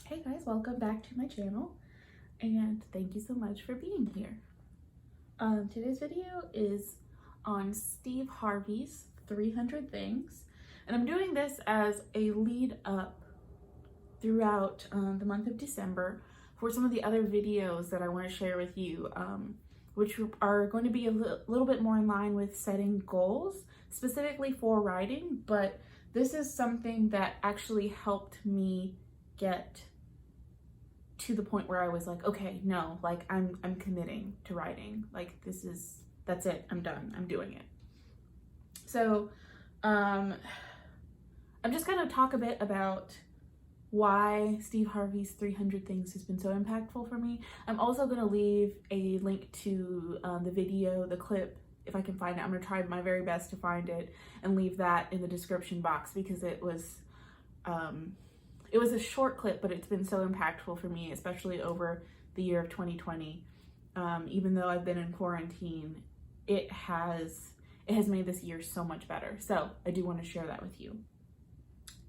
Hey guys, welcome back to my channel and thank you so much for being here. Today's video is on Steve Harvey's 300 Things, and I'm doing this as a lead up throughout the month of December for some of the other videos that I want to share with you, which are going to be a little bit more in line with setting goals, specifically for writing, but this is something that actually helped me get to the point where I was like, okay, no, like I'm committing to writing. Like that's it. I'm done. I'm doing it. So, I'm just going to talk a bit about why Steve Harvey's 300 Things has been so impactful for me. I'm also going to leave a link to the video, the clip, if I can find it. I'm going to try my very best to find it and leave that in the description box because it was a short clip, but it's been so impactful for me, especially over the year of 2020. Even though I've been in quarantine, it has made this year so much better. So I do want to share that with you.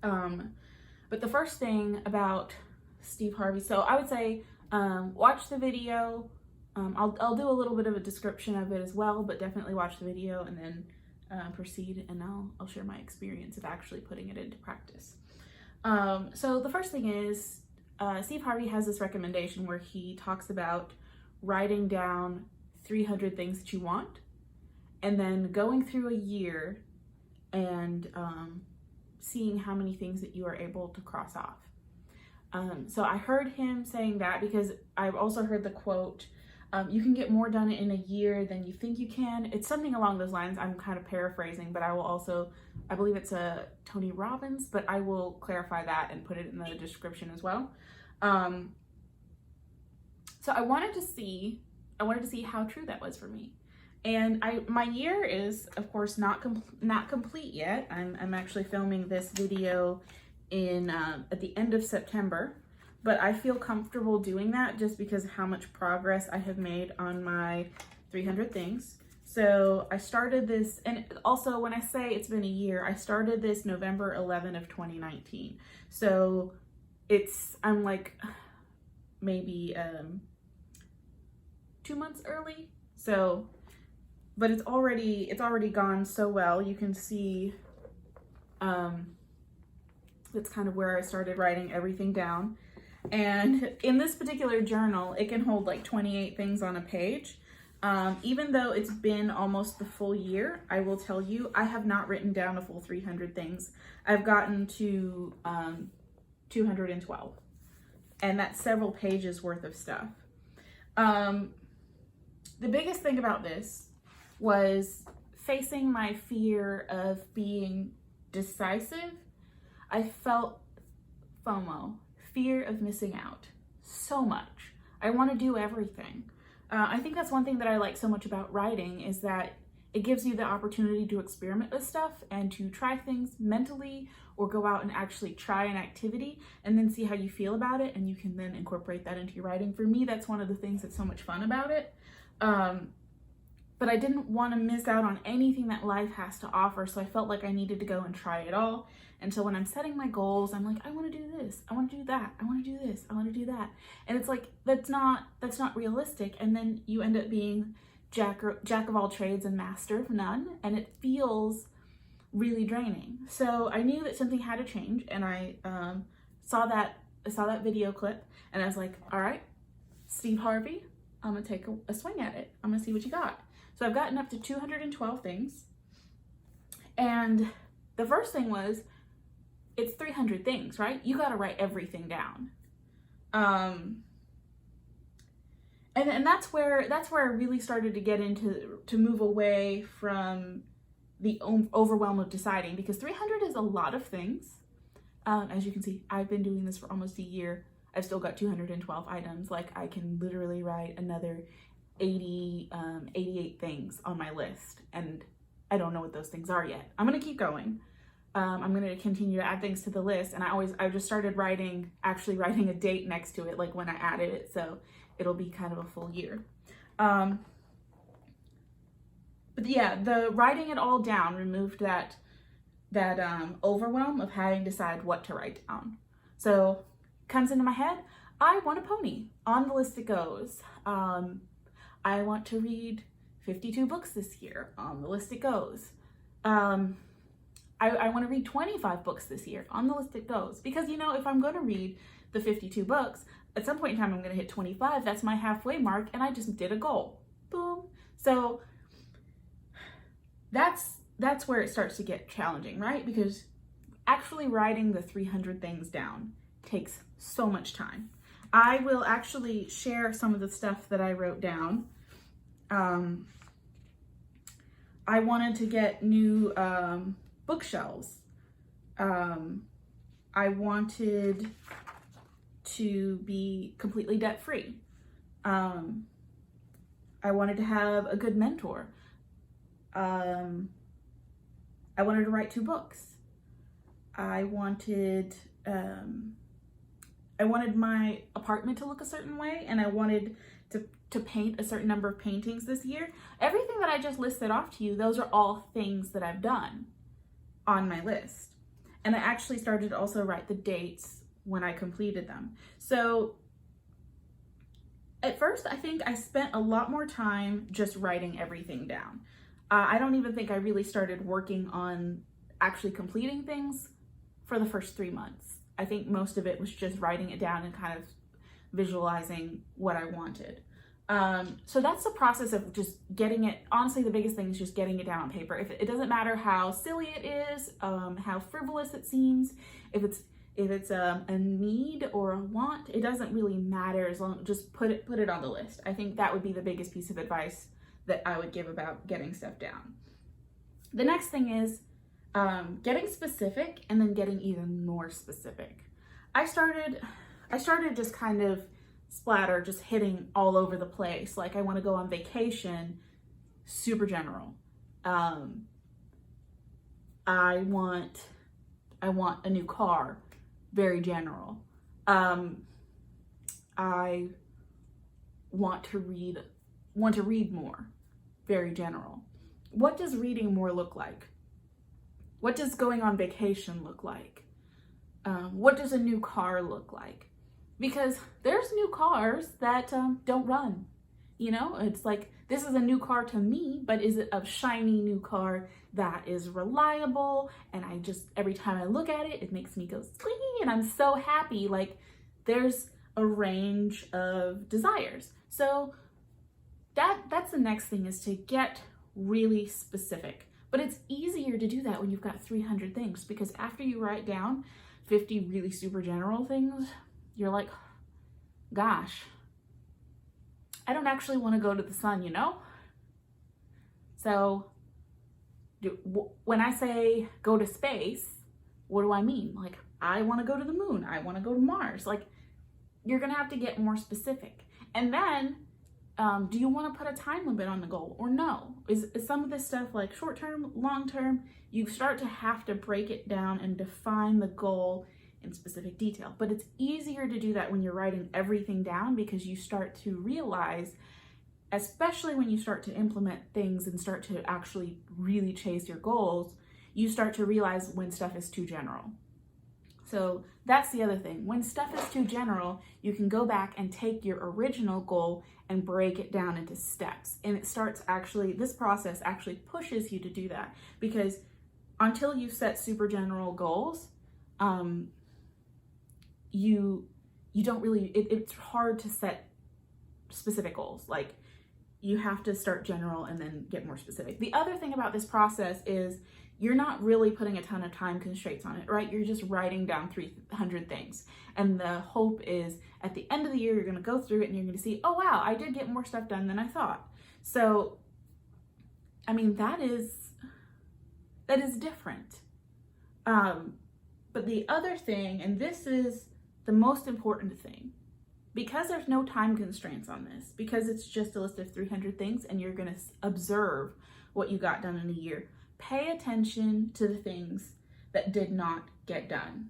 But the first thing about Steve Harvey, so I would say watch the video. I'll do a little bit of a description of it as well, but definitely watch the video and then proceed, and I'll share my experience of actually putting it into practice. So the first thing is, Steve Harvey has this recommendation where he talks about writing down 300 things that you want and then going through a year and seeing how many things that you are able to cross off. So I heard him saying that because I've also heard the quote, you can get more done in a year than you think you can. It's something along those lines. I'm kind of paraphrasing, but I believe it's a Tony Robbins, but I will clarify that and put it in the description as well. So I wanted to see how true that was for me. And my year is, of course, not complete yet. I'm actually filming this video at the end of September. But I feel comfortable doing that just because of how much progress I have made on my 300 things. So I started this, and also when I say it's been a year, I started this November 11 of 2019. So I'm like maybe 2 months early. So, but it's already gone so well. You can see that's kind of where I started writing everything down. And in this particular journal, it can hold like 28 things on a page. Even though it's been almost the full year, I will tell you, I have not written down a full 300 things. I've gotten to 212, and that's several pages worth of stuff. The biggest thing about this was facing my fear of being decisive. I felt FOMO. Fear of missing out so much. I want to do everything. I think that's one thing that I like so much about writing is that it gives you the opportunity to experiment with stuff and to try things mentally or go out and actually try an activity and then see how you feel about it, and you can then incorporate that into your writing. For me, that's one of the things that's so much fun about it. But I didn't want to miss out on anything that life has to offer, so I felt like I needed to go and try it all. And so when I'm setting my goals, I'm like, I want to do this, I want to do that, I want to do this, I want to do that. And it's like, that's not realistic. And then you end up being jack of all trades and master of none, and it feels really draining. So I knew that something had to change, and I saw that video clip, and I was like, all right, Steve Harvey, I'm gonna take a swing at it. I'm gonna see what you got. So I've gotten up to 212 things. And the first thing was, it's 300 things, right? You got to write everything down. And that's where I really started to get to move away from the overwhelm of deciding, because 300 is a lot of things. As you can see, I've been doing this for almost a year. I've still got 212 items. Like, I can literally write another 88 things on my list, and I don't know what those things are yet. I'm gonna keep going. I'm gonna continue to add things to the list, and I just started actually writing a date next to it, like when I added it, so it'll be kind of a full year. But yeah, the writing it all down removed that overwhelm of having to decide what to write down. So comes into my head, I want a pony. On the list it goes. I want to read 52 books this year. On the list it goes. I want to read 25 books this year. On the list it goes. Because, you know, if I'm going to read the 52 books, at some point in time I'm going to hit 25. That's my halfway mark, and I just did a goal. Boom. So that's where it starts to get challenging, right? Because actually writing the 300 things down takes so much time. I will actually share some of the stuff that I wrote down. I wanted to get new bookshelves. I wanted to be completely debt-free. I wanted to have a good mentor. I wanted to write 2 books. I wanted my apartment to look a certain way, and I wanted to paint a certain number of paintings this year. Everything that I just listed off to you, those are all things that I've done on my list. And I actually started to also write the dates when I completed them. So at first, I think I spent a lot more time just writing everything down. I don't even think I really started working on actually completing things for the first 3 months. I think most of it was just writing it down and kind of visualizing what I wanted. So that's the process of just getting it. Honestly, the biggest thing is just getting it down on paper. It doesn't matter how silly it is, how frivolous it seems, if it's a need or a want, it doesn't really matter, as long just put it on the list. I think that would be the biggest piece of advice that I would give about getting stuff down. The next thing is getting specific, and then getting even more specific. I started just kind of splatter, just hitting all over the place. Like, I want to go on vacation, super general. I want a new car, very general. I want to read more, very general. What does reading more look like? What does going on vacation look like? What does a new car look like? Because there's new cars that don't run. You know, it's like, this is a new car to me, but is it a shiny new car that is reliable? And I just, every time I look at it, it makes me go squeaky, and I'm so happy. Like, there's a range of desires. So that's the next thing, is to get really specific. But it's easier to do that when you've got 300 things, because after you write down 50 really super general things, you're like, gosh, I don't actually want to go to the sun, you know? So when I say go to space, what do I mean? Like, I want to go to the moon. I want to go to Mars. Like, you're going to have to get more specific. And then, do you want to put a time limit on the goal or no? Is some of this stuff like short term, long term? You start to have to break it down and define the goal in specific detail. But it's easier to do that when you're writing everything down, because you start to realize, especially when you start to implement things and start to actually really chase your goals, you start to realize when stuff is too general. So that's the other thing. When stuff is too general, you can go back and take your original goal and break it down into steps. And it starts actually, this process actually pushes you to do that, because until you set super general goals, you don't really, it's hard to set specific goals. Like, you have to start general and then get more specific. The other thing about this process is you're not really putting a ton of time constraints on it, right? You're just writing down 300 things. And the hope is at the end of the year, you're going to go through it and you're going to see, oh, wow, I did get more stuff done than I thought. So, I mean, that is different. But the other thing, and this is the most important thing, because there's no time constraints on this, because it's just a list of 300 things and you're going to observe what you got done in a year, pay attention to the things that did not get done.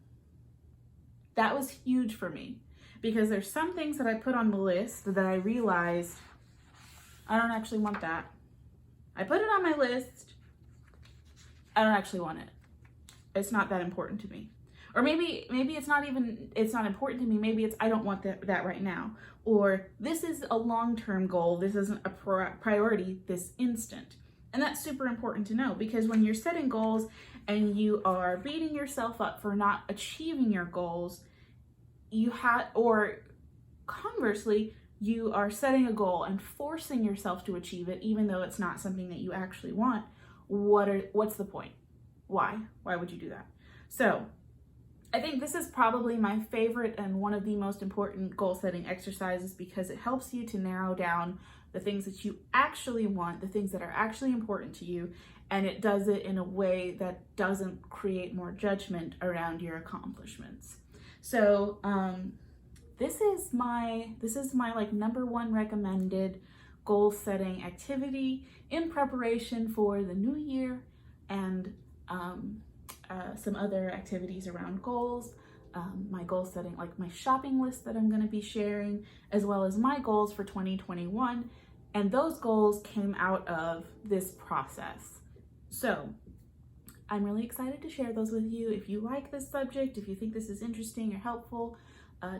That was huge for me, because there's some things that I put on the list that I realized I don't actually want that. I put it on my list. I don't actually want it. It's not that important to me. Or maybe it's not important to me. Maybe it's, I don't want that right now. Or this is a long-term goal. This isn't a priority this instant. And that's super important to know, because when you're setting goals and you are beating yourself up for not achieving your goals, or conversely, you are setting a goal and forcing yourself to achieve it, even though it's not something that you actually want. What's the point? Why would you do that? So I think this is probably my favorite and one of the most important goal setting exercises, because it helps you to narrow down the things that you actually want, the things that are actually important to you, and it does it in a way that doesn't create more judgment around your accomplishments. So this is my like #1 recommended goal setting activity in preparation for the new year, and some other activities around goals, my goal setting, like my shopping list that I'm going to be sharing, as well as my goals for 2021. And those goals came out of this process. So I'm really excited to share those with you. If you like this subject, if you think this is interesting or helpful,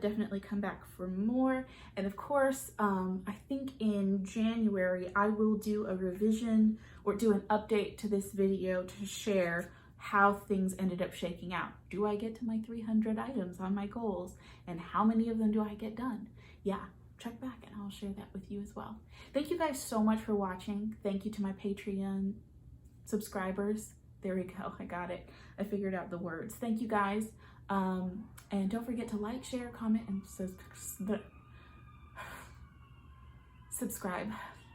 definitely come back for more. And of course, I think in January, I will do a revision or do an update to this video to share how things ended up shaking out. Do I get to my 300 items on my goals? And how many of them do I get done? Yeah, check back and I'll share that with you as well. Thank you guys so much for watching. Thank you to my Patreon subscribers. There we go, I got it. I figured out the words. Thank you guys. And don't forget to like, share, comment, and subscribe.